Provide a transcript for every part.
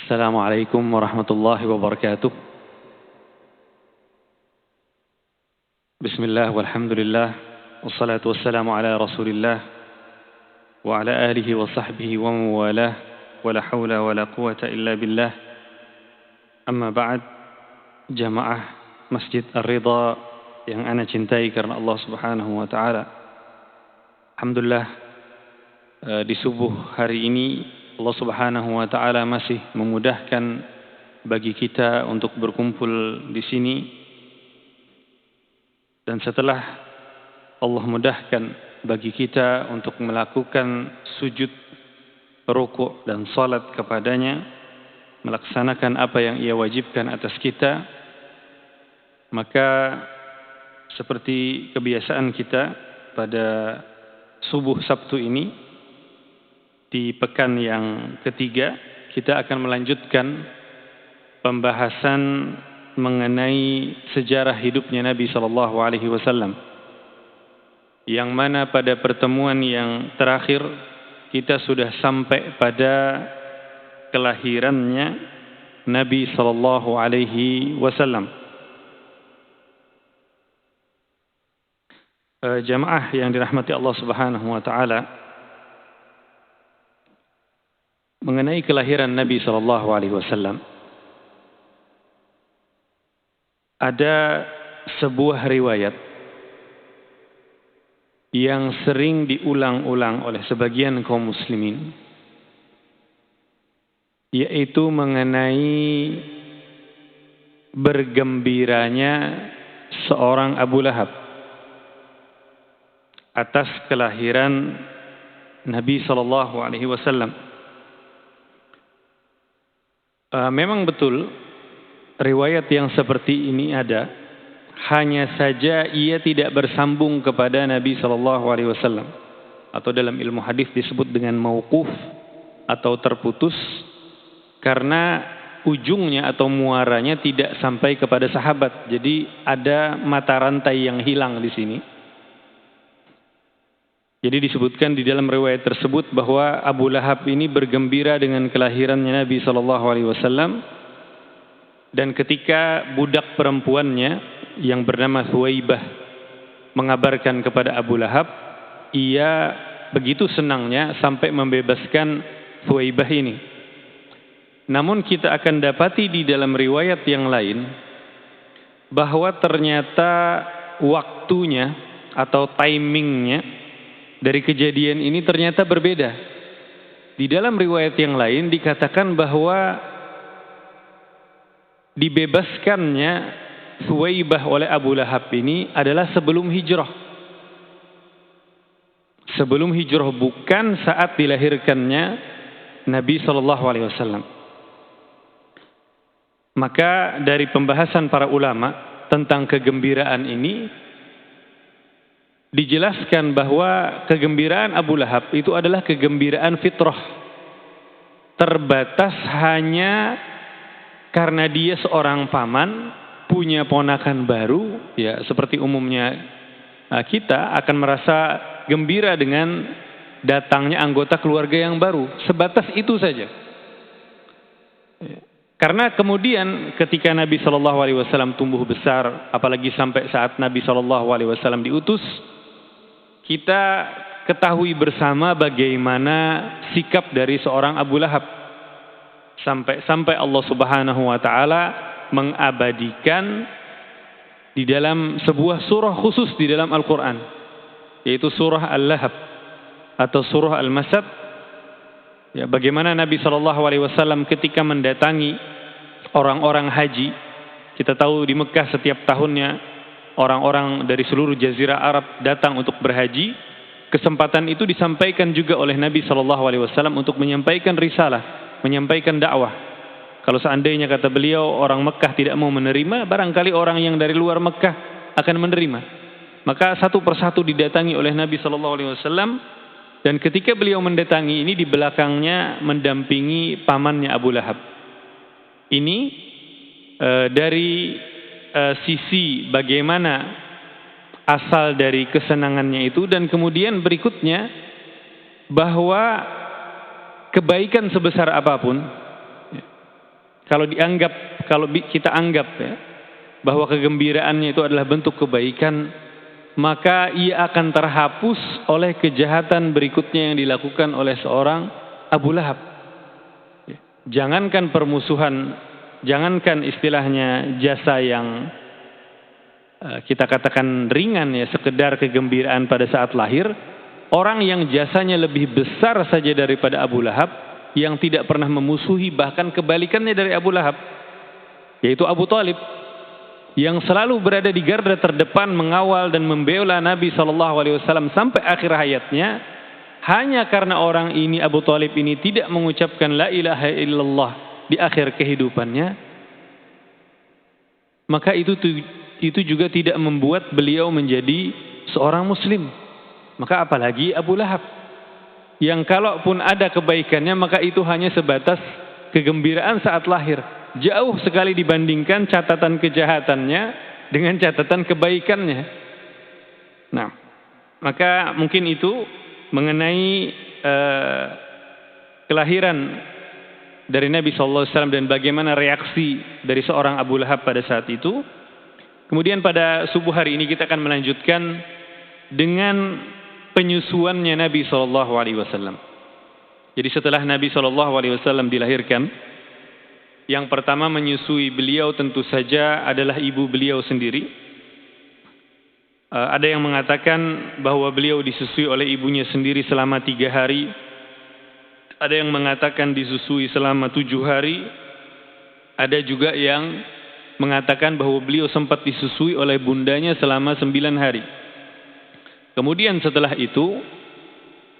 Assalamualaikum warahmatullahi wabarakatuh. Bismillah walhamdulillah wassalatu wassalamu ala rasulillah wa ala alihi wa sahbihi wa mawalah wa la hawla wa la quwata illa billah. Amma ba'd, jamaah Masjid Ar-Ridha yang ana cintai karena Allah Subhanahu wa taala. Alhamdulillah, di subuh hari ini Allah Subhanahu wa taala masih memudahkan bagi kita untuk berkumpul di sini. Dan setelah Allah mudahkan bagi kita untuk melakukan sujud, rukuk dan salat kepadanya, melaksanakan apa yang ia wajibkan atas kita, maka seperti kebiasaan kita pada subuh Sabtu ini, di pekan yang ketiga, kita akan melanjutkan pembahasan mengenai sejarah hidupnya Nabi Sallallahu Alaihi Wasallam, yang mana pada pertemuan yang terakhir kita sudah sampai pada kelahirannya Nabi Sallallahu Alaihi Wasallam. Jamaah yang dirahmati Allah Subhanahu Wa Taala, mengenai kelahiran Nabi Sallallahu Alaihi Wasallam, ada sebuah riwayat yang sering diulang-ulang oleh sebagian kaum muslimin, yaitu mengenai bergembiranya seorang Abu Lahab atas kelahiran Nabi Sallallahu Alaihi Wasallam. Memang betul riwayat yang seperti ini ada, hanya saja ia tidak bersambung kepada Nabi Sallallahu Alaihi Wasallam, atau dalam ilmu hadis disebut dengan mauquf atau terputus, karena ujungnya atau muaranya tidak sampai kepada sahabat. Jadi ada mata rantai yang hilang di sini. Jadi disebutkan di dalam riwayat tersebut bahwa Abu Lahab ini bergembira dengan kelahirannya Nabi Sallallahu Alaihi Wasallam, dan ketika budak perempuannya yang bernama Thuwaibah mengabarkan kepada Abu Lahab, ia begitu senangnya sampai membebaskan Thuwaibah ini. Namun kita akan dapati di dalam riwayat yang lain bahwa ternyata waktunya atau timingnya dari kejadian ini ternyata berbeda. Di dalam riwayat yang lain dikatakan bahwa dibebaskannya Thuwaibah oleh Abu Lahab ini adalah sebelum hijrah. Sebelum hijrah, bukan saat dilahirkannya Nabi Sallallahu Alaihi Wasallam. Maka dari pembahasan para ulama tentang kegembiraan ini, dijelaskan bahwa kegembiraan Abu Lahab itu adalah kegembiraan fitrah, terbatas hanya karena dia seorang paman, punya ponakan baru, ya seperti umumnya kita akan merasa gembira dengan datangnya anggota keluarga yang baru, sebatas itu saja. Karena kemudian ketika Nabi Shallallahu Alaihi Wasallam tumbuh besar, apalagi sampai saat Nabi Shallallahu Alaihi Wasallam diutus, kita ketahui bersama bagaimana sikap dari seorang Abu Lahab, sampai Allah Subhanahu wa taala mengabadikan di dalam sebuah surah khusus di dalam Al-Qur'an, yaitu surah Al-Lahab atau surah Al-Masad. Ya, bagaimana Nabi Shallallahu Alaihi Wasallam ketika mendatangi orang-orang haji, kita tahu di Mekah setiap tahunnya orang-orang dari seluruh jazirah Arab datang untuk berhaji. Kesempatan itu disampaikan juga oleh Nabi Shallallahu Alaihi Wasallam untuk menyampaikan risalah, menyampaikan dakwah. Kalau seandainya kata beliau orang Mekah tidak mau menerima, barangkali orang yang dari luar Mekah akan menerima. Maka satu persatu didatangi oleh Nabi Shallallahu Alaihi Wasallam, dan ketika beliau mendatangi ini di belakangnya mendampingi pamannya Abu Lahab. Ini dari sisi bagaimana asal dari kesenangannya itu, dan kemudian berikutnya bahwa kebaikan sebesar apapun Kalau kita anggap ya, bahwa kegembiraannya itu adalah bentuk kebaikan, maka ia akan terhapus oleh kejahatan berikutnya yang dilakukan oleh seorang Abu Lahab. Jangankan permusuhan, jangankan istilahnya jasa yang kita katakan ringan ya, sekedar kegembiraan pada saat lahir, orang yang jasanya lebih besar saja daripada Abu Lahab, yang tidak pernah memusuhi, bahkan kebalikannya dari Abu Lahab, yaitu Abu Thalib, yang selalu berada di garda terdepan mengawal dan membela Nabi SAW sampai akhir hayatnya, hanya karena orang ini, Abu Thalib ini, tidak mengucapkan la ilaha illallah di akhir kehidupannya, maka itu juga tidak membuat beliau menjadi seorang muslim. Maka apalagi Abu Lahab, yang kalaupun ada kebaikannya, maka itu hanya sebatas kegembiraan saat lahir, jauh sekali dibandingkan catatan kejahatannya dengan catatan kebaikannya. Nah, maka mungkin itu mengenai kelahiran dari Nabi SAW dan bagaimana reaksi dari seorang Abu Lahab pada saat itu. Kemudian pada subuh hari ini kita akan melanjutkan dengan penyusuannya Nabi SAW. Jadi setelah Nabi SAW dilahirkan, yang pertama menyusui beliau tentu saja adalah ibu beliau sendiri. Ada yang mengatakan bahwa beliau disusui oleh ibunya sendiri selama 3 hari. Ada yang mengatakan disusui selama 7 hari. Ada juga yang mengatakan bahwa beliau sempat disusui oleh bundanya selama 9 hari. Kemudian setelah itu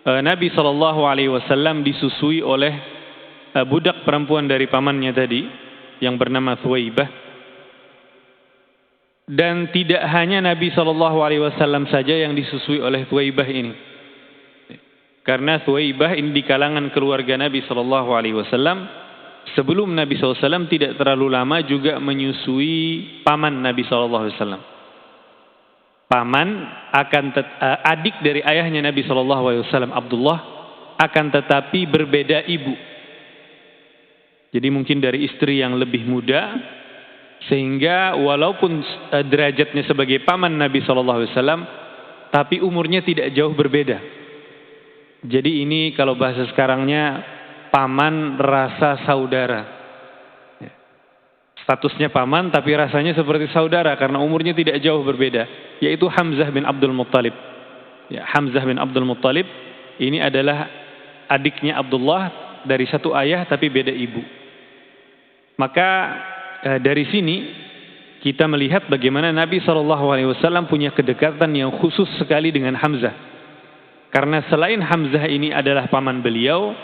Nabi SAW disusui oleh budak perempuan dari pamannya tadi yang bernama Thuwaibah. Dan tidak hanya Nabi SAW saja yang disusui oleh Thuwaibah ini, karena Thuwaibah ini di kalangan keluarga Nabi SAW. Sebelum Nabi SAW tidak terlalu lama juga menyusui paman Nabi SAW. Paman adik dari ayahnya Nabi SAW, Abdullah, akan tetapi berbeda ibu. Jadi mungkin dari istri yang lebih muda, sehingga walaupun derajatnya sebagai paman Nabi SAW, tapi umurnya tidak jauh berbeda. Jadi ini kalau bahasa sekarangnya paman rasa saudara. Statusnya paman tapi rasanya seperti saudara karena umurnya tidak jauh berbeda, yaitu Hamzah bin Abdul Muttalib. Ya, Hamzah bin Abdul Muttalib ini adalah adiknya Abdullah dari satu ayah tapi beda ibu. Maka dari sini kita melihat bagaimana Nabi SAW punya kedekatan yang khusus sekali dengan Hamzah. Karena selain Hamzah ini adalah paman beliau,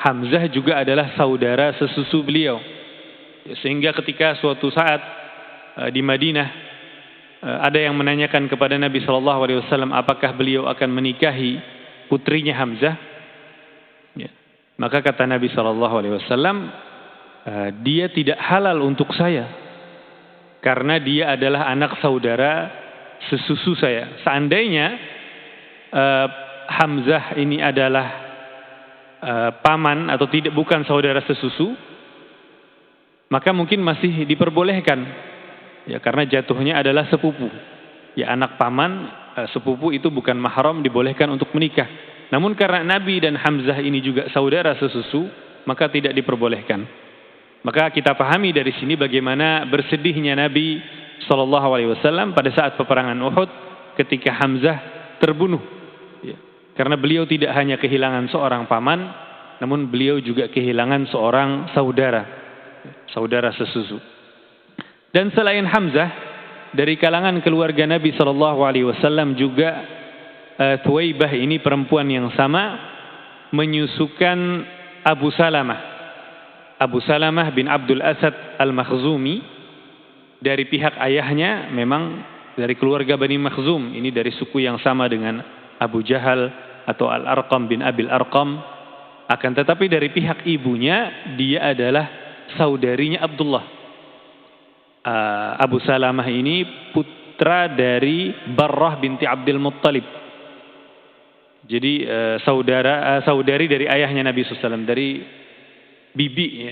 Hamzah juga adalah saudara sesusu beliau. Sehingga ketika suatu saat di Madinah ada yang menanyakan kepada Nabi SAW apakah beliau akan menikahi putrinya Hamzah, ya. Maka kata Nabi SAW, dia tidak halal untuk saya karena dia adalah anak saudara sesusu saya. Seandainya Hamzah ini adalah paman atau bukan saudara sesusu, maka mungkin masih diperbolehkan, ya, karena jatuhnya adalah sepupu. Ya, anak paman, sepupu itu bukan mahram, dibolehkan untuk menikah. Namun karena Nabi dan Hamzah ini juga saudara sesusu, maka tidak diperbolehkan. Maka kita pahami dari sini bagaimana bersedihnya Nabi SAW pada saat peperangan Uhud ketika Hamzah terbunuh. Ya. Karena beliau tidak hanya kehilangan seorang paman, namun beliau juga kehilangan seorang saudara sesusu. Dan selain Hamzah, dari kalangan keluarga Nabi SAW juga Thuwaibah ini perempuan yang sama menyusukan Abu Salamah bin Abdul Asad Al-Makhzumi. Dari pihak ayahnya memang dari keluarga Bani Makhzum, ini dari suku yang sama dengan Abu Jahal atau Al-Arqam bin Abil Arqam. Akan tetapi dari pihak ibunya, dia adalah saudarinya Abdullah. Abu Salamah ini putra dari Barrah binti Abdul Muttalib. Jadi saudari dari ayahnya Nabi SAW, dari bibi, ya,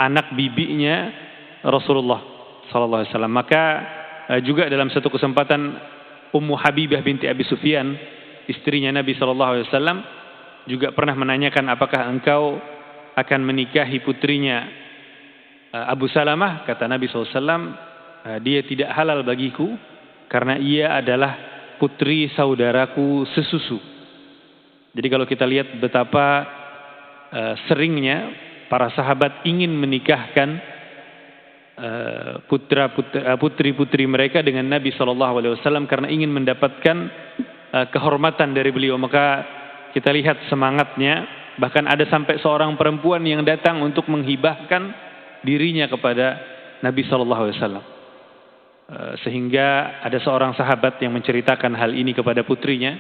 anak bibinya Rasulullah sallallahu alaihi wasallam. Maka juga dalam satu kesempatan Ummu Habibah binti Abi Sufyan, istrinya Nabi sallallahu alaihi wasallam, juga pernah menanyakan, apakah engkau akan menikahi putrinya Abu Salamah? Kata Nabi sallallahu alaihi wasallam, dia tidak halal bagiku karena ia adalah putri saudaraku sesusu. Jadi kalau kita lihat betapa seringnya para sahabat ingin menikahkan putri-putri mereka dengan Nabi SAW karena ingin mendapatkan kehormatan dari beliau. Maka kita lihat semangatnya, bahkan ada sampai seorang perempuan yang datang untuk menghibahkan dirinya kepada Nabi SAW. Sehingga ada seorang sahabat yang menceritakan hal ini kepada putrinya.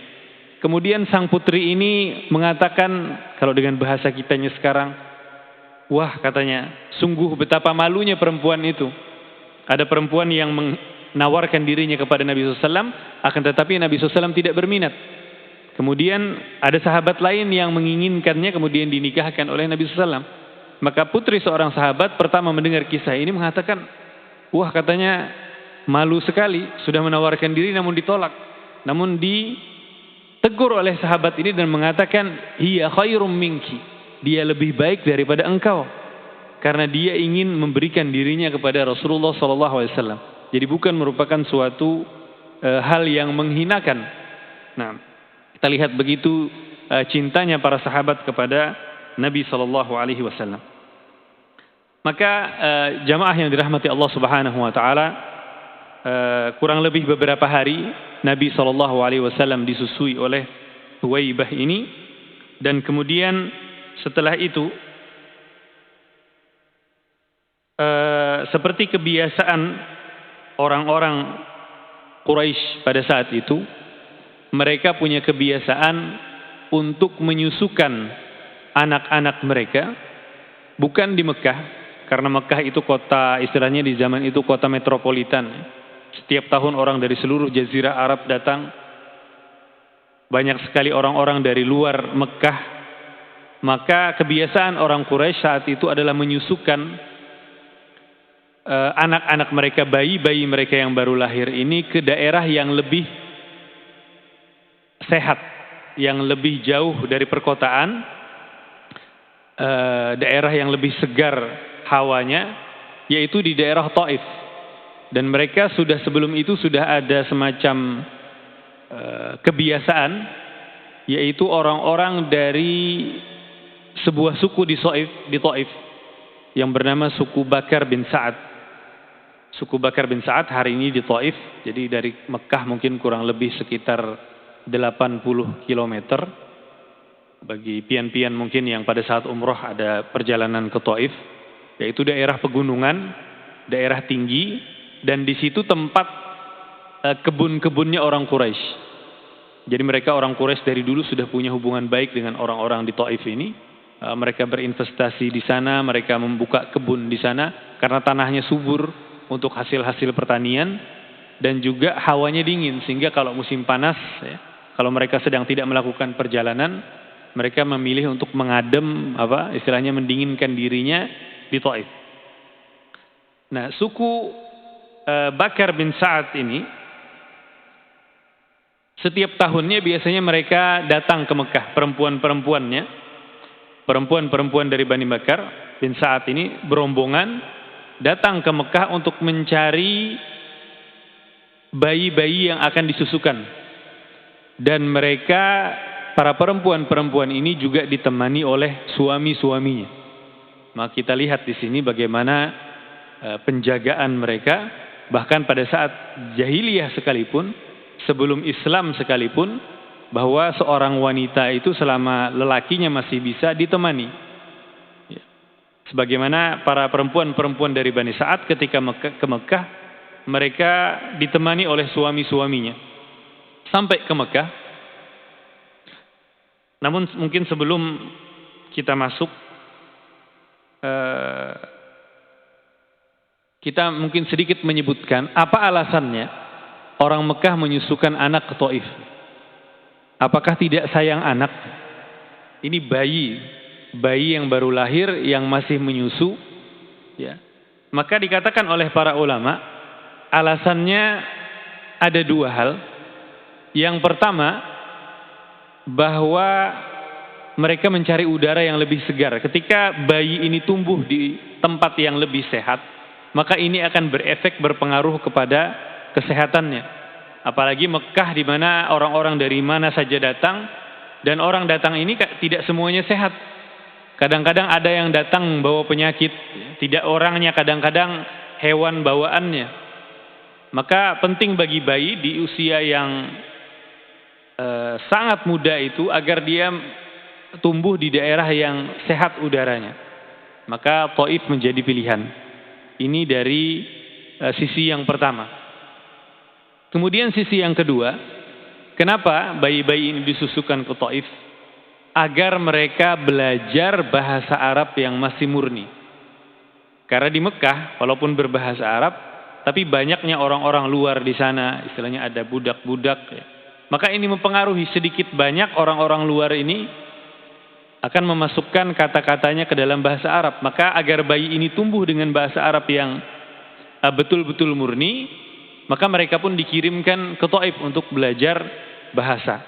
Kemudian sang putri ini mengatakan, kalau dengan bahasa kitanya sekarang, wah, katanya, sungguh betapa malunya perempuan itu. Ada perempuan yang menawarkan dirinya kepada Nabi SAW, akan tetapi Nabi SAW tidak berminat. Kemudian ada sahabat lain yang menginginkannya, kemudian dinikahkan oleh Nabi SAW. Maka putri seorang sahabat pertama mendengar kisah ini mengatakan, wah, katanya, malu sekali, sudah menawarkan diri namun ditolak. Namun ditegur oleh sahabat ini dan mengatakan, hiya khairum minki. Dia lebih baik daripada engkau, karena dia ingin memberikan dirinya kepada Rasulullah SAW. Jadi bukan merupakan suatu hal yang menghinakan. Nah, kita lihat begitu cintanya para sahabat kepada Nabi SAW. Maka jamaah yang dirahmati Allah Subhanahu Wa Taala, kurang lebih beberapa hari Nabi SAW disusui oleh Thuwaibah ini, dan kemudian setelah itu seperti kebiasaan orang-orang Quraisy pada saat itu, mereka punya kebiasaan untuk menyusukan anak-anak mereka bukan di Mekah, karena Mekah itu kota, istilahnya di zaman itu kota metropolitan. Setiap tahun orang dari seluruh jazirah Arab datang, banyak sekali orang-orang dari luar Mekah. Maka kebiasaan orang Quraisy saat itu adalah menyusukan anak-anak mereka, bayi-bayi mereka yang baru lahir ini ke daerah yang lebih sehat, yang lebih jauh dari perkotaan, daerah yang lebih segar hawanya, yaitu di daerah Taif. Dan mereka sebelum itu sudah ada semacam kebiasaan, yaitu orang-orang dari sebuah suku di Taif yang bernama suku Bakar bin Sa'ad. Suku Bakar bin Sa'ad hari ini di Taif, jadi dari Mekah mungkin kurang lebih sekitar 80 km. Bagi pian-pian mungkin yang pada saat umroh ada perjalanan ke Taif, yaitu daerah pegunungan, daerah tinggi, dan di situ tempat kebun-kebunnya orang Quraisy. Jadi mereka orang Quraisy dari dulu sudah punya hubungan baik dengan orang-orang di Taif ini. Mereka berinvestasi di sana, mereka membuka kebun di sana karena tanahnya subur untuk hasil-hasil pertanian, dan juga hawanya dingin, sehingga kalau musim panas, kalau mereka sedang tidak melakukan perjalanan, mereka memilih untuk mengadem, istilahnya mendinginkan dirinya di Taif. Nah, suku Bakar bin Sa'ad ini setiap tahunnya biasanya mereka datang ke Mekah, perempuan-perempuan dari Bani Bakar bin Sa'ad ini berombongan datang ke Mekah untuk mencari bayi-bayi yang akan disusukan. Dan mereka, para perempuan-perempuan ini juga ditemani oleh suami-suaminya. Maka kita lihat di sini bagaimana penjagaan mereka, bahkan pada saat jahiliyah sekalipun, sebelum Islam sekalipun, bahwa seorang wanita itu selama lelakinya masih bisa ditemani. Sebagaimana para perempuan-perempuan dari Bani Sa'ad ketika ke Mekah, mereka ditemani oleh suami-suaminya sampai ke Mekah. Namun mungkin sebelum kita masuk, kita mungkin sedikit menyebutkan apa alasannya orang Mekah menyusukan anak ke Taif. Apakah tidak sayang anak? Ini bayi yang baru lahir yang masih menyusu, Ya. Maka dikatakan oleh para ulama, alasannya ada dua hal. Yang pertama, bahwa mereka mencari udara yang lebih segar. Ketika bayi ini tumbuh di tempat yang lebih sehat, maka ini akan berefek, berpengaruh kepada kesehatannya. Apalagi Mekah di mana orang-orang dari mana saja datang, dan orang datang ini tidak semuanya sehat. Kadang-kadang ada yang datang membawa penyakit, tidak orangnya, kadang-kadang hewan bawaannya. Maka penting bagi bayi di usia yang sangat muda itu agar dia tumbuh di daerah yang sehat udaranya. Maka Taif menjadi pilihan. Ini dari sisi yang pertama. Kemudian sisi yang kedua, kenapa bayi-bayi ini disusukan ke Taif? Agar mereka belajar bahasa Arab yang masih murni. Karena di Mekah, walaupun berbahasa Arab, tapi banyaknya orang-orang luar di sana, istilahnya ada budak-budak. Ya. Maka ini mempengaruhi sedikit banyak orang-orang luar ini akan memasukkan kata-katanya ke dalam bahasa Arab. Maka agar bayi ini tumbuh dengan bahasa Arab yang betul-betul murni, maka mereka pun dikirimkan ke Taif untuk belajar bahasa.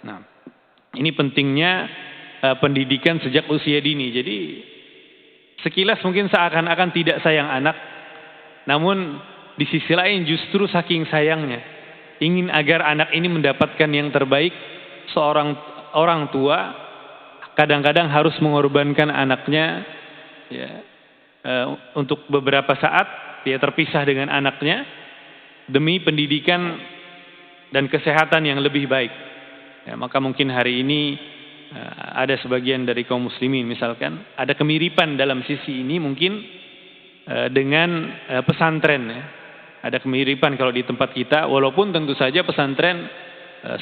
Nah, ini pentingnya pendidikan sejak usia dini. Jadi sekilas mungkin seakan-akan tidak sayang anak, namun di sisi lain justru saking sayangnya ingin agar anak ini mendapatkan yang terbaik. Seorang orang tua kadang-kadang harus mengorbankan anaknya ya, untuk beberapa saat dia terpisah dengan anaknya demi pendidikan dan kesehatan yang lebih baik. Ya, maka mungkin hari ini ada sebagian dari kaum muslimin misalkan ada kemiripan dalam sisi ini mungkin dengan pesantren. Ya. Ada kemiripan kalau di tempat kita, walaupun tentu saja pesantren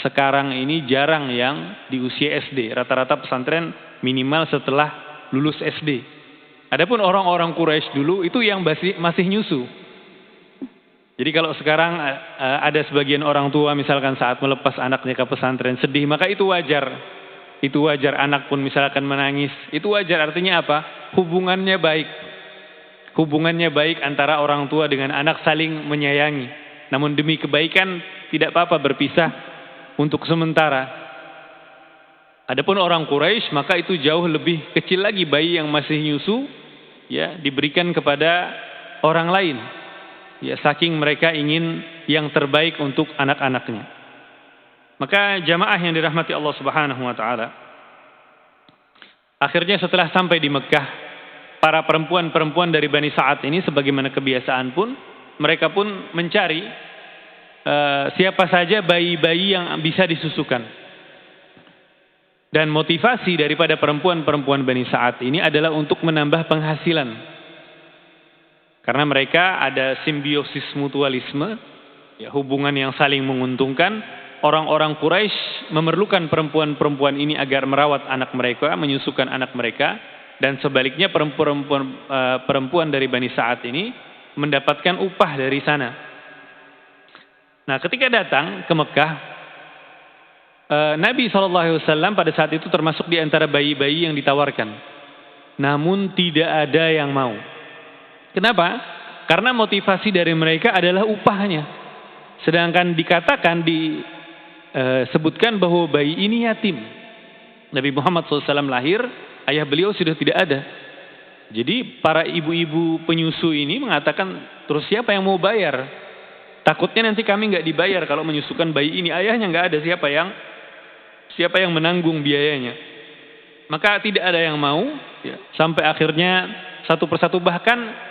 sekarang ini jarang yang di usia SD. Rata-rata pesantren minimal setelah lulus SD. Adapun orang-orang Quraisy dulu itu yang masih nyusu. Jadi kalau sekarang ada sebagian orang tua misalkan saat melepas anaknya ke pesantren sedih, maka itu wajar. Itu wajar, anak pun misalkan menangis. Itu wajar, artinya apa? Hubungannya baik. Hubungannya baik antara orang tua dengan anak, saling menyayangi. Namun demi kebaikan tidak apa-apa berpisah untuk sementara. Adapun orang Quraisy maka itu jauh lebih kecil lagi, bayi yang masih nyusu ya diberikan kepada orang lain. Ya, saking mereka ingin yang terbaik untuk anak-anaknya. Maka jamaah yang dirahmati Allah Subhanahu wa taala, akhirnya setelah sampai di Mekah, para perempuan-perempuan dari Bani Sa'ad ini sebagaimana kebiasaan pun mereka pun mencari siapa saja bayi-bayi yang bisa disusukan. Dan motivasi daripada perempuan-perempuan Bani Sa'ad ini adalah untuk menambah penghasilan. Karena mereka ada simbiosis mutualisme, ya, hubungan yang saling menguntungkan. Orang-orang Quraisy memerlukan perempuan-perempuan ini agar merawat anak mereka, menyusukan anak mereka. Dan sebaliknya perempuan dari Bani Sa'ad ini mendapatkan upah dari sana. Nah, ketika datang ke Mekah, Nabi SAW pada saat itu termasuk di antara bayi-bayi yang ditawarkan. Namun tidak ada yang mau. Kenapa? Karena motivasi dari mereka adalah upahnya. Sedangkan dikatakan, disebutkan bahwa bayi ini yatim. Nabi Muhammad SAW lahir, ayah beliau sudah tidak ada. Jadi para ibu-ibu penyusu ini mengatakan, terus siapa yang mau bayar? Takutnya nanti kami nggak dibayar kalau menyusukan bayi ini. Ayahnya nggak ada, siapa yang menanggung biayanya? Maka tidak ada yang mau. Ya. Sampai akhirnya satu persatu, bahkan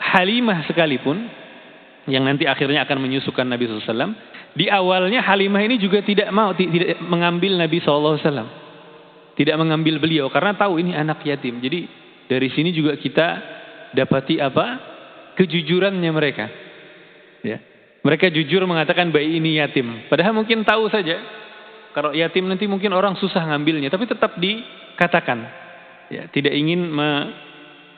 Halimah sekalipun yang nanti akhirnya akan menyusukan Nabi SAW, di awalnya Halimah ini juga tidak mau, tidak mengambil Nabi SAW, tidak mengambil beliau karena tahu ini anak yatim. Jadi dari sini juga kita dapati apa? Kejujurannya mereka. Ya. Mereka jujur mengatakan bayi ini yatim. Padahal mungkin tahu saja kalau yatim nanti mungkin orang susah ngambilnya, tapi tetap dikatakan. Ya, tidak ingin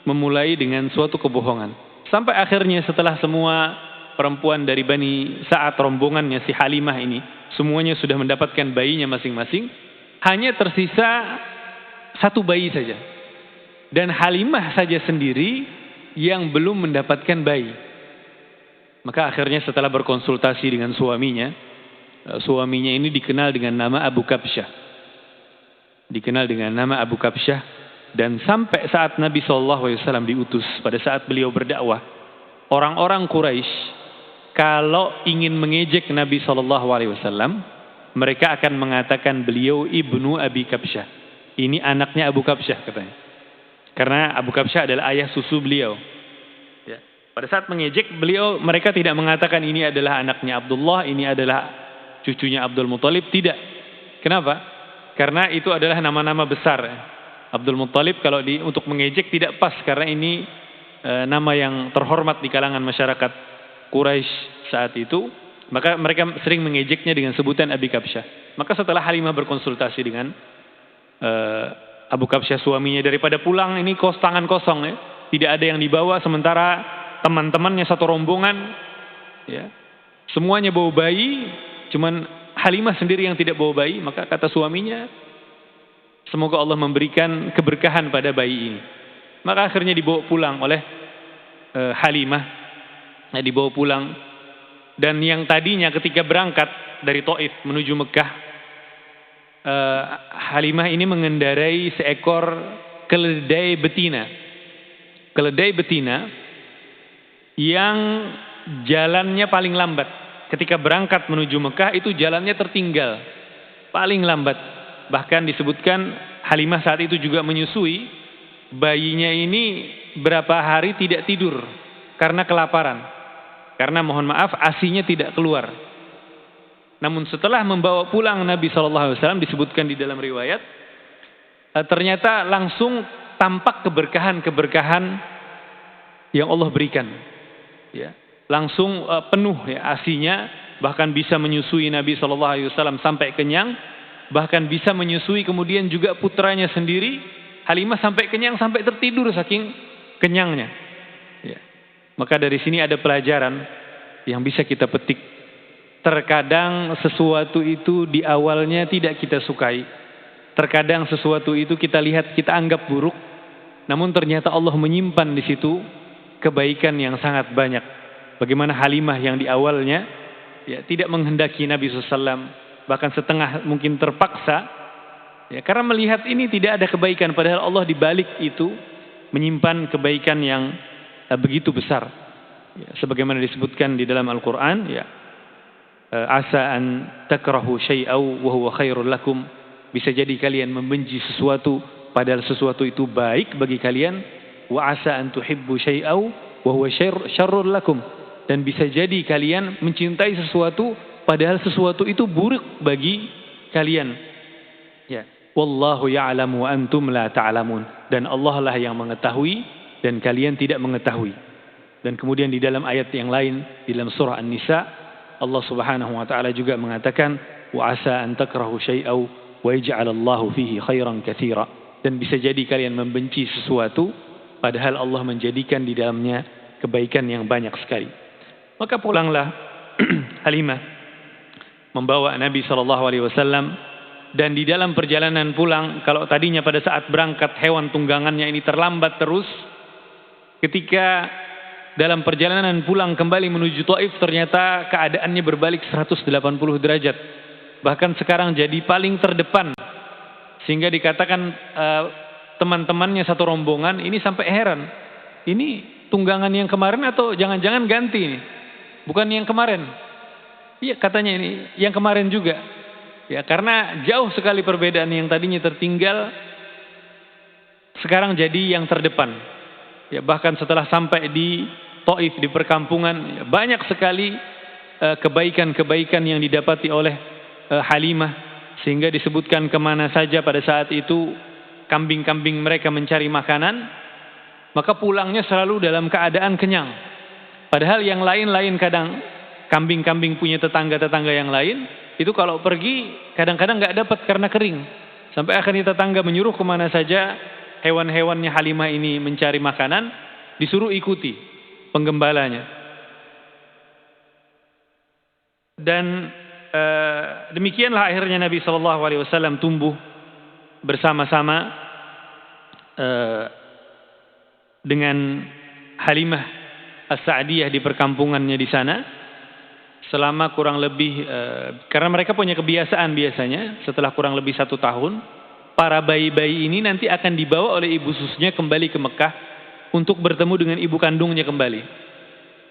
memulai dengan suatu kebohongan. Sampai akhirnya setelah semua perempuan dari Bani Sa'ad, rombongannya si Halimah ini, semuanya sudah mendapatkan bayinya masing-masing, hanya tersisa satu bayi saja. Dan Halimah saja sendiri yang belum mendapatkan bayi. Maka akhirnya setelah berkonsultasi dengan suaminya, suaminya ini dikenal dengan nama Abu Kabsyah. Dikenal dengan nama Abu Kabsyah. Dan sampai saat Nabi SAW diutus, pada saat beliau berdakwah, orang-orang Quraisy kalau ingin mengejek Nabi SAW, mereka akan mengatakan beliau ibnu Abi Kabsyah. Ini anaknya Abu Kabsyah katanya. Karena Abu Kabsyah adalah ayah susu beliau. Ya. Pada saat mengejek beliau, mereka tidak mengatakan ini adalah anaknya Abdullah, ini adalah cucunya Abdul Muthalib. Tidak. Kenapa? Karena itu adalah nama-nama besar. Abdul Muthalib kalau untuk mengejek tidak pas, karena ini nama yang terhormat di kalangan masyarakat Quraisy saat itu. Maka mereka sering mengejeknya dengan sebutan Abi Kabsyah. Maka setelah Halimah berkonsultasi dengan Abu Kabsyah suaminya, daripada pulang ini tangan kosong ya, tidak ada yang dibawa, sementara teman-temannya satu rombongan ya, semuanya bawa bayi, cuman Halimah sendiri yang tidak bawa bayi. Maka kata suaminya, semoga Allah memberikan keberkahan pada bayi ini. Maka akhirnya dibawa pulang oleh Halimah, dibawa pulang. Dan yang tadinya ketika berangkat dari Taif menuju Mekah, Halimah ini mengendarai seekor keledai betina. Keledai betina yang jalannya paling lambat. Ketika berangkat menuju Mekah itu jalannya tertinggal, paling lambat. Bahkan disebutkan Halimah saat itu juga menyusui, bayinya ini berapa hari tidak tidur karena kelaparan. Karena mohon maaf ASINya tidak keluar. Namun setelah membawa pulang Nabi SAW, disebutkan di dalam riwayat, ternyata langsung tampak keberkahan-keberkahan yang Allah berikan. Ya, langsung penuh ya ASINya, bahkan bisa menyusui Nabi SAW sampai kenyang, bahkan bisa menyusui kemudian juga putranya sendiri. Halimah sampai kenyang, sampai tertidur saking kenyangnya. Ya. Maka dari sini ada pelajaran yang bisa kita petik. Terkadang sesuatu itu di awalnya tidak kita sukai. Terkadang sesuatu itu kita lihat, kita anggap buruk. Namun ternyata Allah menyimpan di situ kebaikan yang sangat banyak. Bagaimana Halimah yang di awalnya ya, tidak menghendaki Nabi SAW, bahkan setengah mungkin terpaksa. Ya, karena melihat ini tidak ada kebaikan. Padahal Allah di balik itu menyimpan kebaikan yang begitu besar ya, sebagaimana disebutkan di dalam Al-Quran ya, asa an takrahu syai'aw wa huwa khairul lakum, bisa jadi kalian membenci sesuatu padahal sesuatu itu baik bagi kalian, wa asa an tuhibbu syai'aw wa huwa syarrul lakum, dan bisa jadi kalian mencintai sesuatu padahal sesuatu itu buruk bagi kalian ya. Wallahu ya'lamu wa antum la ta'lamun, dan Allah lah yang mengetahui dan kalian tidak mengetahui. Dan kemudian di dalam ayat yang lain, di dalam surah An-Nisa, Allah Subhanahu wa taala juga mengatakan wa asa an takrahu syai'aw wa yaj'alallahu fihi khairan katsira, dan bisa jadi kalian membenci sesuatu padahal Allah menjadikan di dalamnya kebaikan yang banyak sekali. Maka pulanglah Halimah membawa Nabi SAW. Dan di dalam perjalanan pulang, kalau tadinya pada saat berangkat hewan tunggangannya ini terlambat terus, ketika dalam perjalanan pulang kembali menuju Taif, ternyata keadaannya berbalik 180 derajat. Bahkan sekarang jadi paling terdepan. Sehingga dikatakan teman-temannya satu rombongan ini sampai heran. Ini tunggangan yang kemarin atau jangan-jangan ganti ini? Bukan yang kemarin. Iya katanya ini yang kemarin juga. Ya, karena jauh sekali perbedaan, yang tadinya tertinggal sekarang jadi yang terdepan. Ya, bahkan setelah sampai di Taif, di perkampungan, ya, banyak sekali kebaikan-kebaikan yang didapati oleh Halimah, sehingga disebutkan kemana saja pada saat itu kambing-kambing mereka mencari makanan, maka pulangnya selalu dalam keadaan kenyang. Padahal yang lain-lain, kadang kambing-kambing punya tetangga-tetangga yang lain, itu kalau pergi kadang-kadang nggak dapat karena kering. Sampai akhirnya tetangga menyuruh kemana saja hewan-hewannya Halimah ini mencari makanan, disuruh ikuti penggembalanya. Dan demikianlah akhirnya Nabi SAW tumbuh bersama-sama dengan Halimah As-Sa'diyah di perkampungannya di sana selama kurang lebih karena mereka punya kebiasaan biasanya setelah kurang lebih 1 tahun para bayi-bayi ini nanti akan dibawa oleh ibu susunya kembali ke Mekah untuk bertemu dengan ibu kandungnya kembali.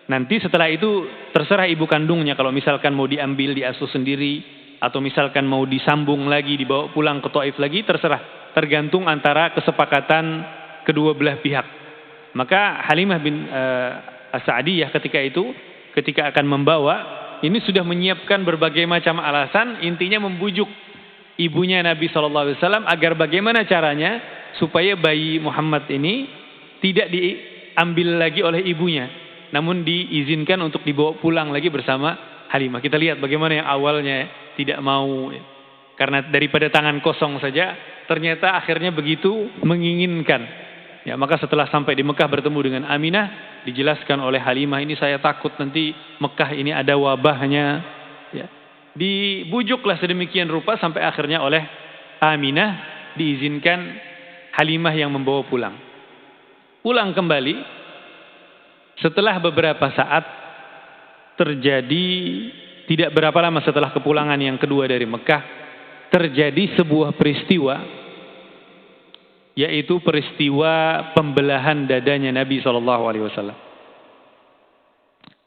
Nanti setelah itu terserah ibu kandungnya kalau misalkan mau diambil diasuh sendiri atau misalkan mau disambung lagi dibawa pulang ke Taif lagi, terserah, tergantung antara kesepakatan kedua belah pihak. Maka Halimah bin As-Sa'diyah ketika akan membawa, ini sudah menyiapkan berbagai macam alasan, intinya membujuk ibunya Nabi SAW agar bagaimana caranya supaya bayi Muhammad ini tidak diambil lagi oleh ibunya, namun diizinkan untuk dibawa pulang lagi bersama Halimah. Kita lihat bagaimana yang awalnya tidak mau, karena daripada tangan kosong saja, ternyata akhirnya begitu menginginkan. Ya, maka setelah sampai di Mekah bertemu dengan Aminah, dijelaskan oleh Halimah, ini saya takut nanti Mekah ini ada wabahnya. Ya. Dibujuklah sedemikian rupa sampai akhirnya oleh Aminah diizinkan Halimah yang membawa pulang. Pulang kembali, setelah beberapa saat terjadi, tidak berapa lama setelah kepulangan yang kedua dari Mekah, terjadi sebuah peristiwa, yaitu peristiwa pembelahan dadanya Nabi SAW.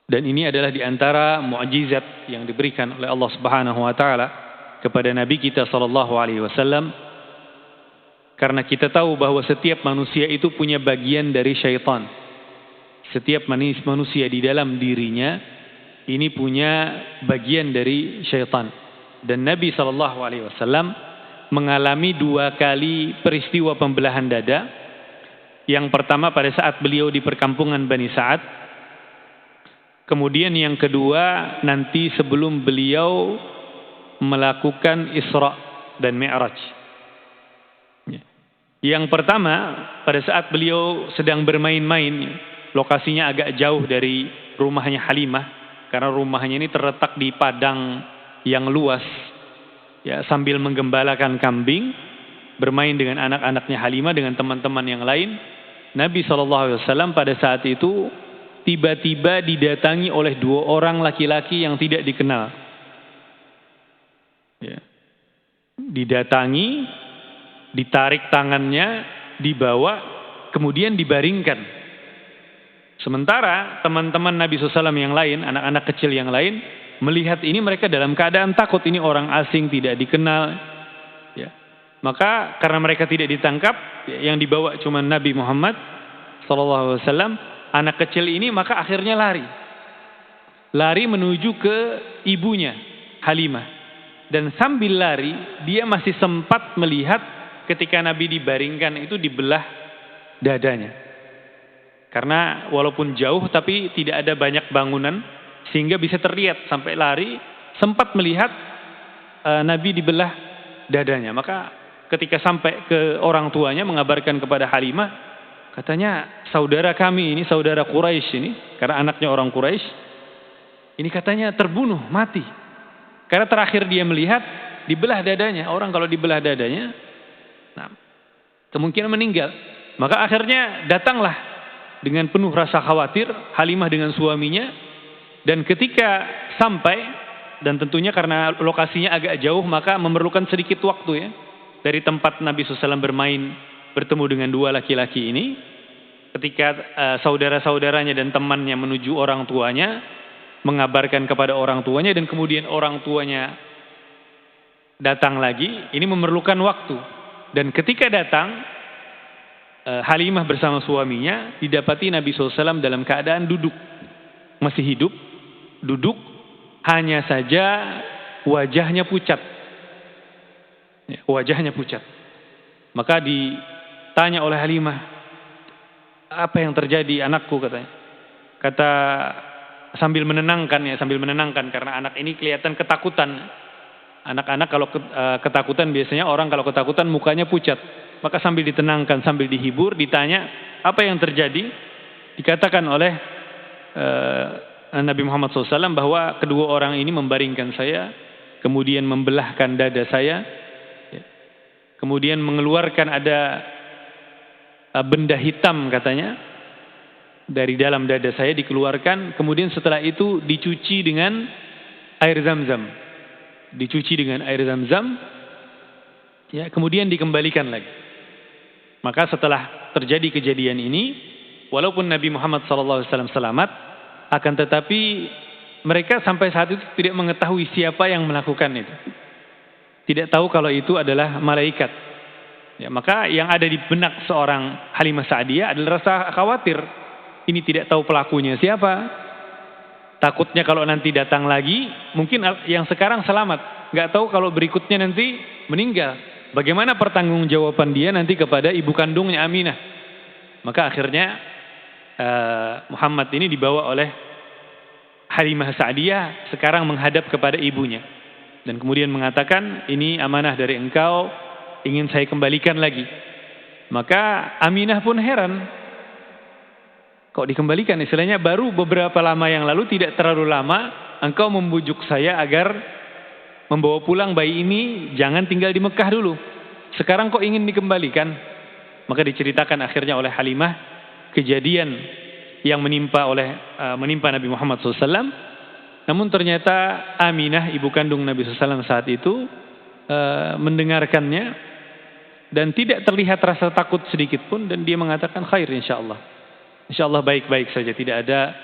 Dan ini adalah diantara mukjizat yang diberikan oleh Allah Subhanahu Wa Taala kepada Nabi kita SAW. Karena kita tahu bahwa setiap manusia itu punya bagian dari syaitan. Setiap manusia di dalam dirinya ini punya bagian dari syaitan. Dan Nabi SAW mengalami 2 kali peristiwa pembelahan dada. Yang pertama pada saat beliau di perkampungan Bani Sa'ad. Kemudian yang kedua nanti sebelum beliau melakukan Isra dan Mi'raj. Yang pertama pada saat beliau sedang bermain-main, lokasinya agak jauh dari rumahnya Halimah, karena rumahnya ini terletak di padang yang luas. Ya, sambil menggembalakan kambing, bermain dengan anak-anaknya Halimah, dengan teman-teman yang lain, Nabi SAW pada saat itu tiba-tiba didatangi oleh 2 orang laki-laki yang tidak dikenal. Ya. Didatangi, ditarik tangannya, dibawa, kemudian dibaringkan. Sementara teman-teman Nabi SAW yang lain, anak-anak kecil yang lain, melihat ini mereka dalam keadaan takut, ini orang asing tidak dikenal. Ya. Maka karena mereka tidak ditangkap, yang dibawa cuma Nabi Muhammad SAW, anak kecil ini maka akhirnya lari menuju ke ibunya Halimah. Dan sambil lari dia masih sempat melihat ketika Nabi dibaringkan itu dibelah dadanya. Karena walaupun jauh tapi tidak ada banyak bangunan, sehingga bisa terlihat sampai lari sempat melihat Nabi dibelah dadanya. Maka ketika sampai ke orang tuanya mengabarkan kepada Halimah, katanya saudara kami ini, saudara Quraisy ini, karena anaknya orang Quraisy, ini katanya terbunuh, mati. Karena terakhir dia melihat dibelah dadanya. Orang kalau dibelah dadanya, nah, kemungkinan meninggal. Maka akhirnya datanglah dengan penuh rasa khawatir Halimah dengan suaminya. Dan ketika sampai, dan tentunya karena lokasinya agak jauh, maka memerlukan sedikit waktu ya, dari tempat Nabi SAW bermain bertemu dengan 2 laki-laki ini. Ketika saudara-saudaranya dan temannya menuju orang tuanya, mengabarkan kepada orang tuanya, dan kemudian orang tuanya datang lagi, ini memerlukan waktu. Dan ketika datang, Halimah bersama suaminya didapati Nabi SAW dalam keadaan duduk, masih hidup, duduk, hanya saja wajahnya pucat. Ya, wajahnya pucat. Maka ditanya oleh Halimah, apa yang terjadi anakku, katanya. Kata sambil menenangkan karena anak ini kelihatan ketakutan. Anak-anak kalau ketakutan, biasanya orang kalau ketakutan mukanya pucat. Maka sambil ditenangkan, sambil dihibur, ditanya apa yang terjadi. Dikatakan oleh Nabi Muhammad SAW bahwa kedua orang ini membaringkan saya, kemudian membelahkan dada saya, kemudian mengeluarkan ada benda hitam katanya, dari dalam dada saya dikeluarkan, kemudian setelah itu dicuci dengan air Zam-Zam. Dicuci dengan air Zam-Zam, ya, kemudian dikembalikan lagi. Maka setelah terjadi kejadian ini, walaupun Nabi Muhammad SAW selamat, akan tetapi mereka sampai saat itu tidak mengetahui siapa yang melakukan itu. Tidak tahu kalau itu adalah malaikat. Ya, maka yang ada di benak seorang Halimah Sa'diyah adalah rasa khawatir. Ini tidak tahu pelakunya siapa. Takutnya kalau nanti datang lagi, mungkin yang sekarang selamat. Nggak tahu kalau berikutnya nanti meninggal. Bagaimana pertanggungjawaban dia nanti kepada ibu kandungnya Aminah. Maka akhirnya Muhammad ini dibawa oleh Halimah Sa'diyah sekarang menghadap kepada ibunya. Dan kemudian mengatakan, ini amanah dari engkau, ingin saya kembalikan lagi. Maka Aminah pun heran. Kok dikembalikan? Istilahnya baru beberapa lama yang lalu, tidak terlalu lama, engkau membujuk saya agar membawa pulang bayi ini, jangan tinggal di Mekah dulu. Sekarang kok ingin dikembalikan? Maka diceritakan akhirnya oleh Halimah kejadian yang menimpa Nabi Muhammad SAW. Namun ternyata Aminah, ibu kandung Nabi SAW saat itu, mendengarkannya dan tidak terlihat rasa takut sedikit pun, dan dia mengatakan khair insyaallah. InsyaAllah baik-baik saja, tidak ada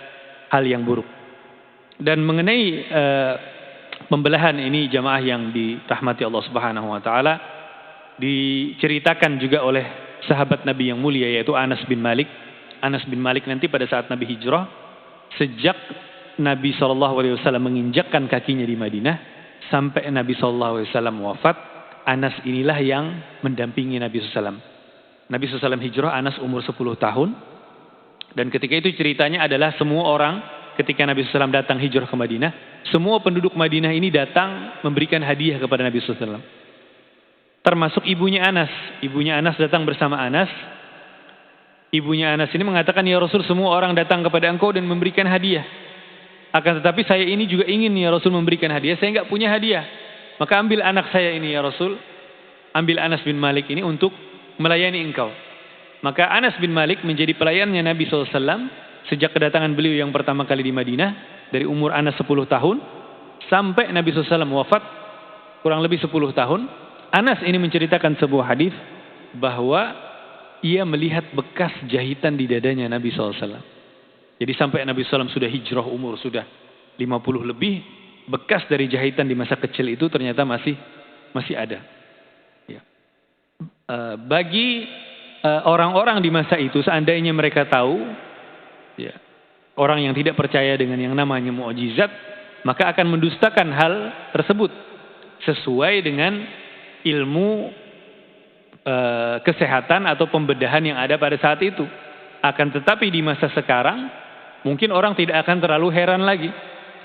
hal yang buruk. Dan mengenai pembelahan ini jamaah yang dirahmati Allah Subhanahu wa taala, diceritakan juga oleh sahabat Nabi yang mulia, yaitu Anas bin Malik. Anas bin Malik nanti pada saat Nabi hijrah, sejak Nabi SAW menginjakkan kakinya di Madinah sampai Nabi SAW wafat, Anas inilah yang mendampingi Nabi SAW. Nabi SAW hijrah, Anas umur 10 tahun. Dan ketika itu ceritanya adalah semua orang ketika Nabi SAW datang hijrah ke Madinah, semua penduduk Madinah ini datang memberikan hadiah kepada Nabi SAW. Termasuk ibunya Anas. Ibunya Anas datang bersama Anas. Ibunya Anas ini mengatakan, ya Rasul, semua orang datang kepada engkau dan memberikan hadiah. Akan tetapi saya ini juga ingin ya Rasul memberikan hadiah. Saya enggak punya hadiah. Maka ambil anak saya ini ya Rasul. Ambil Anas bin Malik ini untuk melayani engkau. Maka Anas bin Malik menjadi pelayannya Nabi SAW sejak kedatangan beliau yang pertama kali di Madinah. Dari umur Anas 10 tahun sampai Nabi SAW wafat kurang lebih 10 tahun. Anas ini menceritakan sebuah hadis bahwa ia melihat bekas jahitan di dadanya Nabi SAW. Jadi sampai Nabi SAW sudah hijrah, umur sudah 50 lebih, bekas dari jahitan di masa kecil itu ternyata masih ada. Ya. Bagi orang-orang di masa itu, seandainya mereka tahu, ya, orang yang tidak percaya dengan yang namanya mukjizat, maka akan mendustakan hal tersebut sesuai dengan ilmu kesehatan atau pembedahan yang ada pada saat itu. Akan tetapi di masa sekarang mungkin orang tidak akan terlalu heran lagi,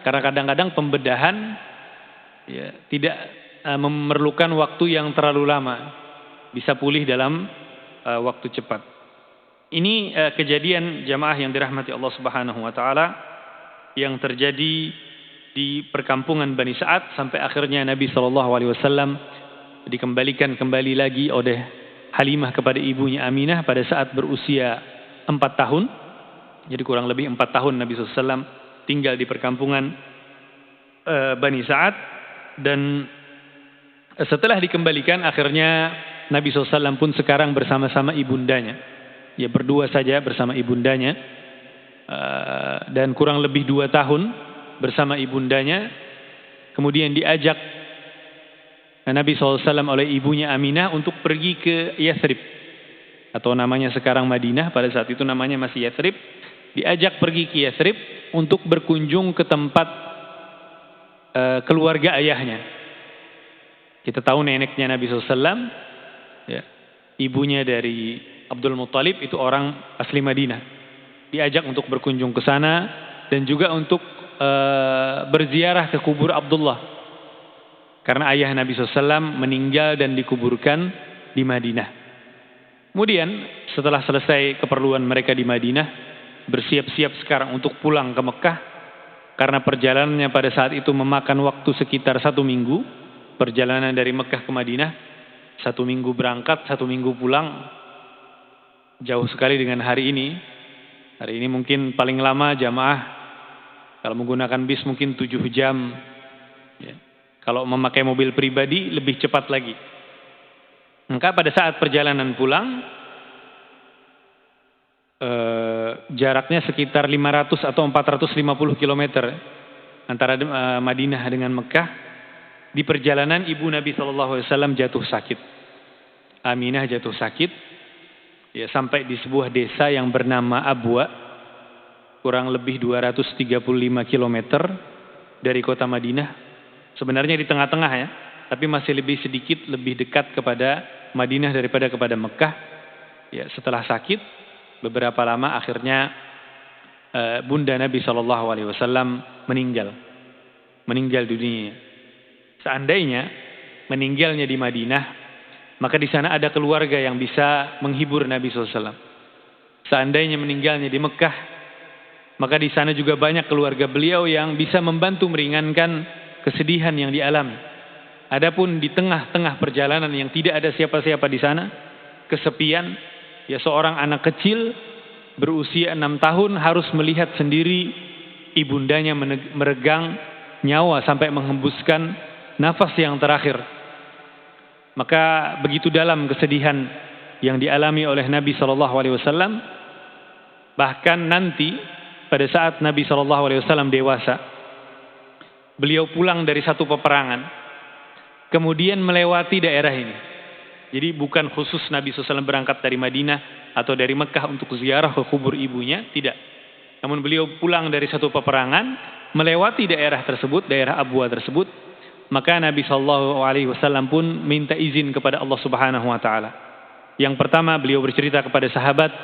karena kadang-kadang pembedahan ya, tidak memerlukan waktu yang terlalu lama, bisa pulih dalam waktu cepat. Ini kejadian jamaah yang dirahmati Allah Subhanahu wa taala yang terjadi di perkampungan Bani Sa'ad sampai akhirnya Nabi SAW dikembalikan kembali lagi oleh Halimah kepada ibunya Aminah pada saat berusia 4 tahun. Jadi kurang lebih 4 tahun Nabi SAW tinggal di perkampungan Bani Sa'ad. Dan setelah dikembalikan akhirnya Nabi SAW pun sekarang bersama-sama ibundanya. Ya, berdua saja bersama ibundanya. Dan kurang lebih 2 tahun bersama ibundanya. Kemudian diajak Nabi SAW oleh ibunya Aminah untuk pergi ke Yathrib. Atau namanya sekarang Madinah, pada saat itu namanya masih Yathrib. Diajak pergi ke Yathrib untuk berkunjung ke tempat keluarga ayahnya. Kita tahu neneknya Nabi SAW, ya, ibunya dari Abdul Muttalib itu orang asli Madinah. Diajak untuk berkunjung ke sana dan juga untuk berziarah ke kubur Abdullah. Karena ayah Nabi SAW meninggal dan dikuburkan di Madinah. Kemudian setelah selesai keperluan mereka di Madinah, bersiap-siap sekarang untuk pulang ke Mekah. Karena perjalanannya pada saat itu memakan waktu sekitar 1 minggu. Perjalanan dari Mekah ke Madinah, 1 minggu berangkat, 1 minggu pulang. Jauh sekali dengan hari ini. Hari ini mungkin paling lama jamaah kalau menggunakan bis mungkin 7 jam. Ya. Kalau memakai mobil pribadi lebih cepat lagi. Maka pada saat perjalanan pulang, jaraknya sekitar 500 atau 450 km antara Madinah dengan Mekah. Di perjalanan ibu Nabi SAW jatuh sakit. Aminah jatuh sakit. Ya, sampai di sebuah desa yang bernama Abwa, kurang lebih 235 km dari kota Madinah. Sebenarnya di tengah-tengah ya, tapi masih lebih sedikit lebih dekat kepada Madinah daripada kepada Mekah. Ya, setelah sakit beberapa lama akhirnya bunda Nabi SAW meninggal dunia. Seandainya meninggalnya di Madinah, maka di sana ada keluarga yang bisa menghibur Nabi SAW. Seandainya meninggalnya di Mekah, maka di sana juga banyak keluarga beliau yang bisa membantu meringankan kesedihan yang dialami. Adapun di tengah-tengah perjalanan yang tidak ada siapa-siapa di sana, kesepian, ya seorang anak kecil berusia 6 tahun harus melihat sendiri ibundanya meregang nyawa sampai menghembuskan nafas yang terakhir. Maka begitu dalam kesedihan yang dialami oleh Nabi SAW. Bahkan nanti pada saat Nabi SAW dewasa, beliau pulang dari satu peperangan, kemudian melewati daerah ini. Jadi bukan khusus Nabi SAW berangkat dari Madinah atau dari Mekah untuk ziarah ke kubur ibunya, tidak. Namun beliau pulang dari satu peperangan, melewati daerah tersebut, daerah Abwa tersebut, maka Nabi SAW pun minta izin kepada Allah Subhanahu Wa Taala. Yang pertama beliau bercerita kepada sahabat,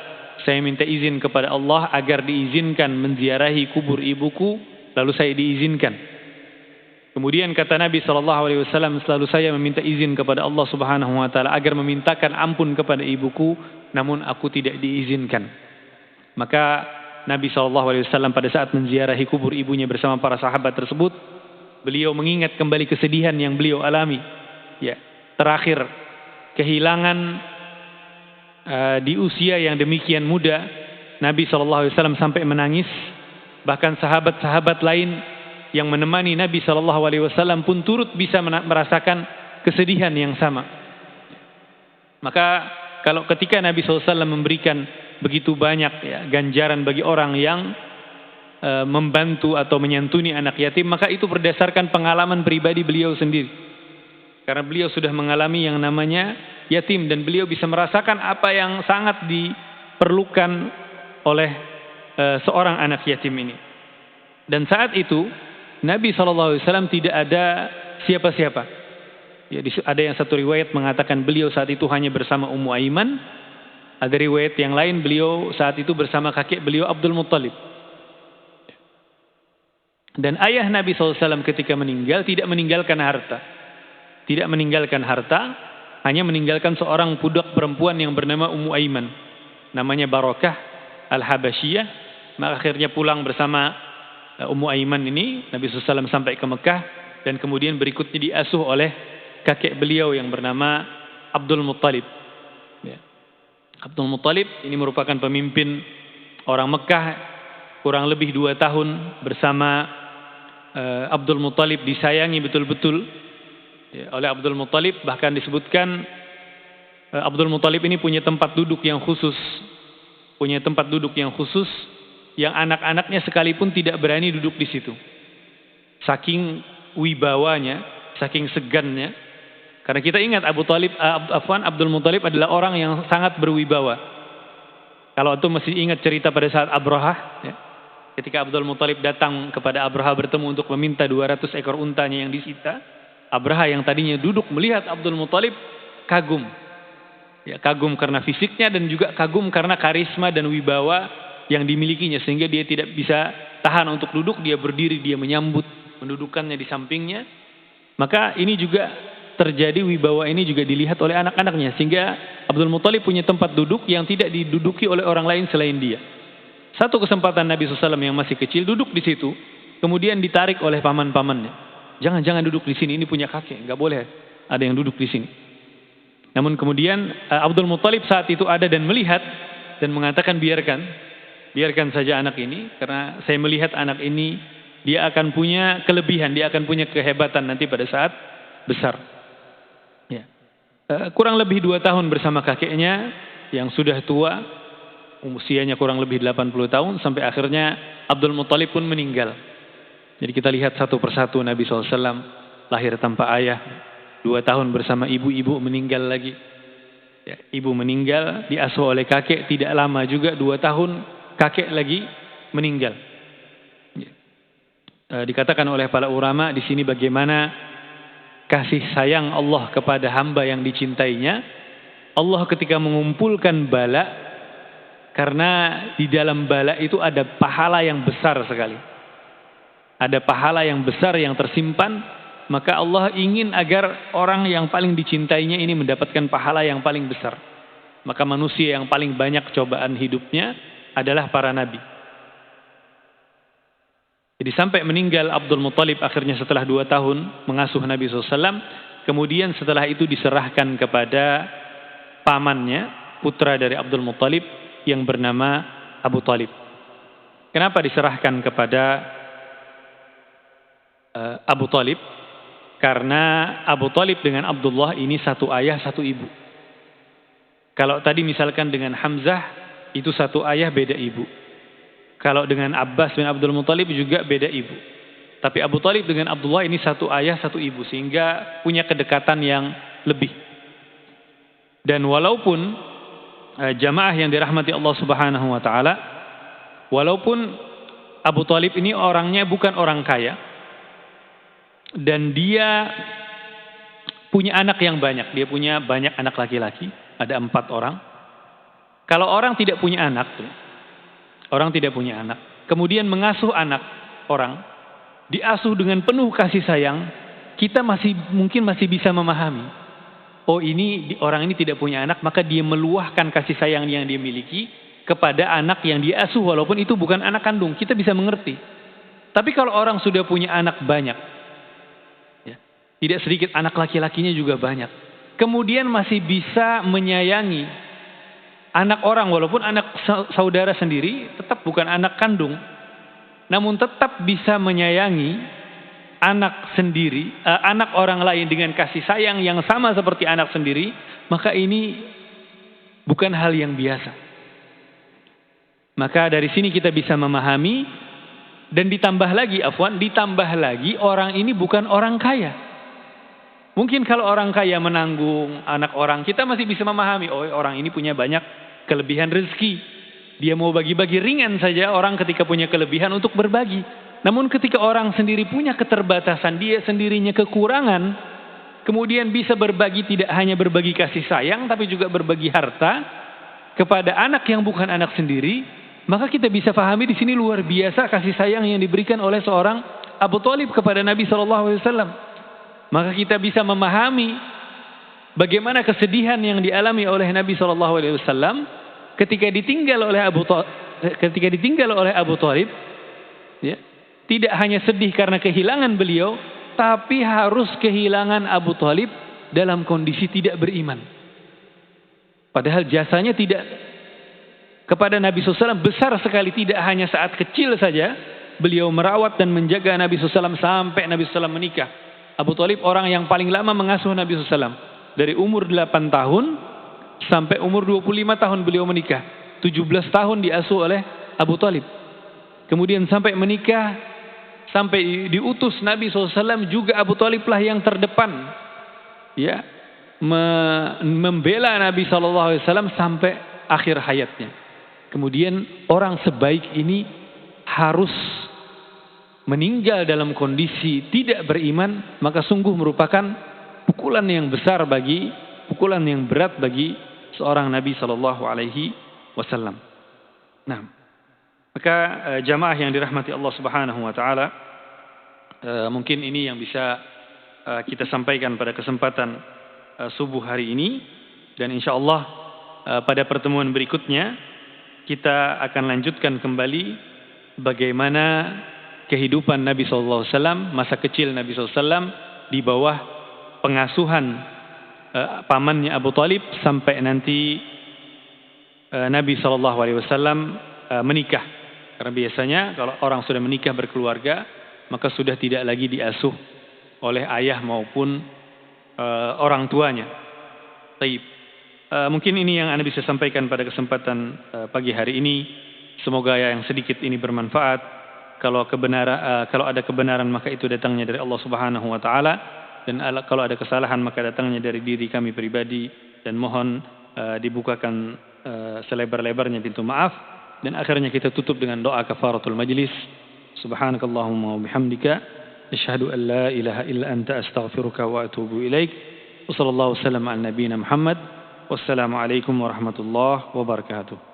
saya minta izin kepada Allah agar diizinkan menziarahi kubur ibuku, lalu saya diizinkan. Kemudian kata Nabi SAW, selalu saya meminta izin kepada Allah Subhanahu Wa Taala agar memintakan ampun kepada ibuku, namun aku tidak diizinkan. Maka Nabi SAW pada saat menziarahi kubur ibunya bersama para sahabat tersebut, beliau mengingat kembali kesedihan yang beliau alami. Ya, terakhir kehilangan di usia yang demikian muda, Nabi SAW sampai menangis. Bahkan sahabat-sahabat lain yang menemani Nabi SAW pun turut bisa merasakan kesedihan yang sama. Maka kalau ketika Nabi SAW memberikan begitu banyak ya, ganjaran bagi orang yang membantu atau menyantuni anak yatim, maka itu berdasarkan pengalaman pribadi beliau sendiri. Karena beliau sudah mengalami yang namanya yatim dan beliau bisa merasakan apa yang sangat diperlukan oleh seorang anak yatim ini. Dan saat itu Nabi SAW tidak ada siapa-siapa. Ya, ada yang satu riwayat mengatakan beliau saat itu hanya bersama Ummu Aiman. Ada riwayat yang lain beliau saat itu bersama kakek beliau Abdul Muttalib. Dan ayah Nabi SAW ketika meninggal tidak meninggalkan harta. Tidak meninggalkan harta, hanya meninggalkan seorang budak perempuan yang bernama Ummu Aiman. Namanya Barakah Al-Habasyiyah. Maka akhirnya pulang bersama Ummu Aiman ini, Nabi SAW sampai ke Mekah dan kemudian berikutnya diasuh oleh kakek beliau yang bernama Abdul Muttalib. Ya. Abdul Muttalib ini merupakan pemimpin orang Mekah kurang lebih 2 tahun bersama Abdul Muttalib, disayangi betul-betul ya, oleh Abdul Muttalib. Bahkan disebutkan Abdul Muttalib ini punya tempat duduk yang khusus, yang anak-anaknya sekalipun tidak berani duduk di situ. Saking wibawanya, saking segannya. Karena kita ingat Abdul Muttalib adalah orang yang sangat berwibawa. Kalau itu masih ingat cerita pada saat Abrahah, ya, ketika Abdul Muttalib datang kepada Abrahah bertemu untuk meminta 200 ekor untanya yang disita, Abrahah yang tadinya duduk melihat Abdul Muttalib kagum. Ya, kagum karena fisiknya dan juga kagum karena karisma dan wibawa yang dimilikinya, sehingga dia tidak bisa tahan untuk duduk, dia berdiri, dia menyambut, mendudukannya di sampingnya. Maka ini juga terjadi, wibawa ini juga dilihat oleh anak-anaknya, sehingga Abdul Muttalib punya tempat duduk yang tidak diduduki oleh orang lain selain dia. Satu kesempatan Nabi SAW yang masih kecil duduk di situ, kemudian ditarik oleh paman-pamannya. Jangan duduk di sini, ini punya kakek, nggak boleh ada yang duduk di sini. Namun kemudian Abdul Muttalib saat itu ada dan melihat dan mengatakan biarkan. biarkan saja anak ini, karena saya melihat anak ini dia akan punya kelebihan, dia akan punya kehebatan nanti pada saat besar. Ya. Kurang lebih 2 tahun bersama kakeknya yang sudah tua, usianya kurang lebih 80 tahun, sampai akhirnya Abdul Muthalib pun meninggal. Jadi kita lihat satu persatu Nabi SAW lahir tanpa ayah, 2 tahun bersama ibu meninggal lagi. Ya, ibu meninggal, diasuh oleh kakek, tidak lama juga 2 tahun kakek lagi meninggal. Ya. Dikatakan oleh para ulama di sini bagaimana kasih sayang Allah kepada hamba yang dicintainya. Allah ketika mengumpulkan bala, karena di dalam bala itu ada pahala yang besar sekali. Ada pahala yang besar yang tersimpan, maka Allah ingin agar orang yang paling dicintainya ini mendapatkan pahala yang paling besar. Maka manusia yang paling banyak cobaan hidupnya adalah para nabi. Jadi sampai meninggal Abdul Muthalib akhirnya setelah 2 tahun mengasuh Nabi SAW. Kemudian setelah itu diserahkan kepada pamannya, putra dari Abdul Muthalib yang bernama Abu Talib. Kenapa diserahkan kepada Abu Talib? Karena Abu Talib dengan Abdullah ini satu ayah satu ibu. Kalau tadi misalkan dengan Hamzah itu satu ayah beda ibu. Kalau dengan Abbas bin Abdul Muthalib juga beda ibu. Tapi Abu Talib dengan Abdullah ini satu ayah satu ibu, sehingga punya kedekatan yang lebih. Dan walaupun jamaah yang dirahmati Allah Subhanahu wa taala, walaupun Abu Talib ini orangnya bukan orang kaya, dan dia punya anak yang banyak. Dia punya banyak anak laki-laki. Ada 4 orang. Kalau orang tidak punya anak, orang tidak punya anak, kemudian mengasuh anak orang, diasuh dengan penuh kasih sayang, kita mungkin masih bisa memahami. Oh, orang ini tidak punya anak, maka dia meluahkan kasih sayang yang dia miliki kepada anak yang dia asuh, walaupun itu bukan anak kandung. Kita bisa mengerti. Tapi kalau orang sudah punya anak banyak, tidak sedikit anak laki-lakinya juga banyak, kemudian masih bisa menyayangi anak orang, walaupun anak saudara sendiri, tetap bukan anak kandung, namun tetap bisa menyayangi anak sendiri, anak orang lain dengan kasih sayang yang sama seperti anak sendiri, maka ini bukan hal yang biasa. Maka dari sini kita bisa memahami, dan ditambah lagi orang ini bukan orang kaya. Mungkin kalau orang kaya menanggung anak orang, kita masih bisa memahami, oh orang ini punya banyak kelebihan rezeki. Dia mau bagi-bagi, ringan saja orang ketika punya kelebihan untuk berbagi. Namun ketika orang sendiri punya keterbatasan, dia sendirinya kekurangan, kemudian bisa berbagi, tidak hanya berbagi kasih sayang, tapi juga berbagi harta kepada anak yang bukan anak sendiri, maka kita bisa pahami di sini luar biasa kasih sayang yang diberikan oleh seorang Abu Talib kepada Nabi SAW. Maka kita bisa memahami bagaimana kesedihan yang dialami oleh Nabi SAW ketika ditinggal oleh Abu Talib. Ya, tidak hanya sedih karena kehilangan beliau, tapi harus kehilangan Abu Talib dalam kondisi tidak beriman. Padahal jasanya tidak kepada Nabi SAW besar sekali, tidak hanya saat kecil saja beliau merawat dan menjaga Nabi SAW sampai Nabi SAW menikah. Abu Talib orang yang paling lama mengasuh Nabi SAW. Dari umur 8 tahun sampai umur 25 tahun beliau menikah. 17 tahun diasuh oleh Abu Talib. Kemudian sampai menikah, sampai diutus Nabi SAW juga Abu Talib lah yang terdepan. Ya, membela Nabi SAW sampai akhir hayatnya. Kemudian orang sebaik ini harus meninggal dalam kondisi tidak beriman, maka sungguh merupakan pukulan yang besar pukulan yang berat bagi seorang Nabi SAW. Nah, maka jamaah yang dirahmati Allah Subhanahu Wa Taala, mungkin ini yang bisa kita sampaikan pada kesempatan subuh hari ini, dan insya Allah pada pertemuan berikutnya kita akan lanjutkan kembali bagaimana kehidupan Nabi SAW, masa kecil Nabi SAW di bawah pengasuhan pamannya Abu Talib, sampai nanti Nabi SAW menikah. Karena biasanya kalau orang sudah menikah berkeluarga, maka sudah tidak lagi diasuh oleh ayah maupun orang tuanya. Taib. Mungkin ini yang Anda bisa sampaikan pada kesempatan pagi hari ini. Semoga yang sedikit ini bermanfaat. Kalau ada kebenaran maka itu datangnya dari Allah Subhanahu wa taala, dan kalau ada kesalahan maka datangnya dari diri kami pribadi, dan mohon dibukakan selebar-lebarnya pintu maaf. Dan akhirnya kita tutup dengan doa kafaratul majlis. Subhanakallahumma wa bihamdika asyhadu an la ilaha illa anta astaghfiruka wa atubu ilaik. Wassallallahu wasallam ala nabiyyina Muhammad. Wassalamualaikum warahmatullahi wabarakatuh.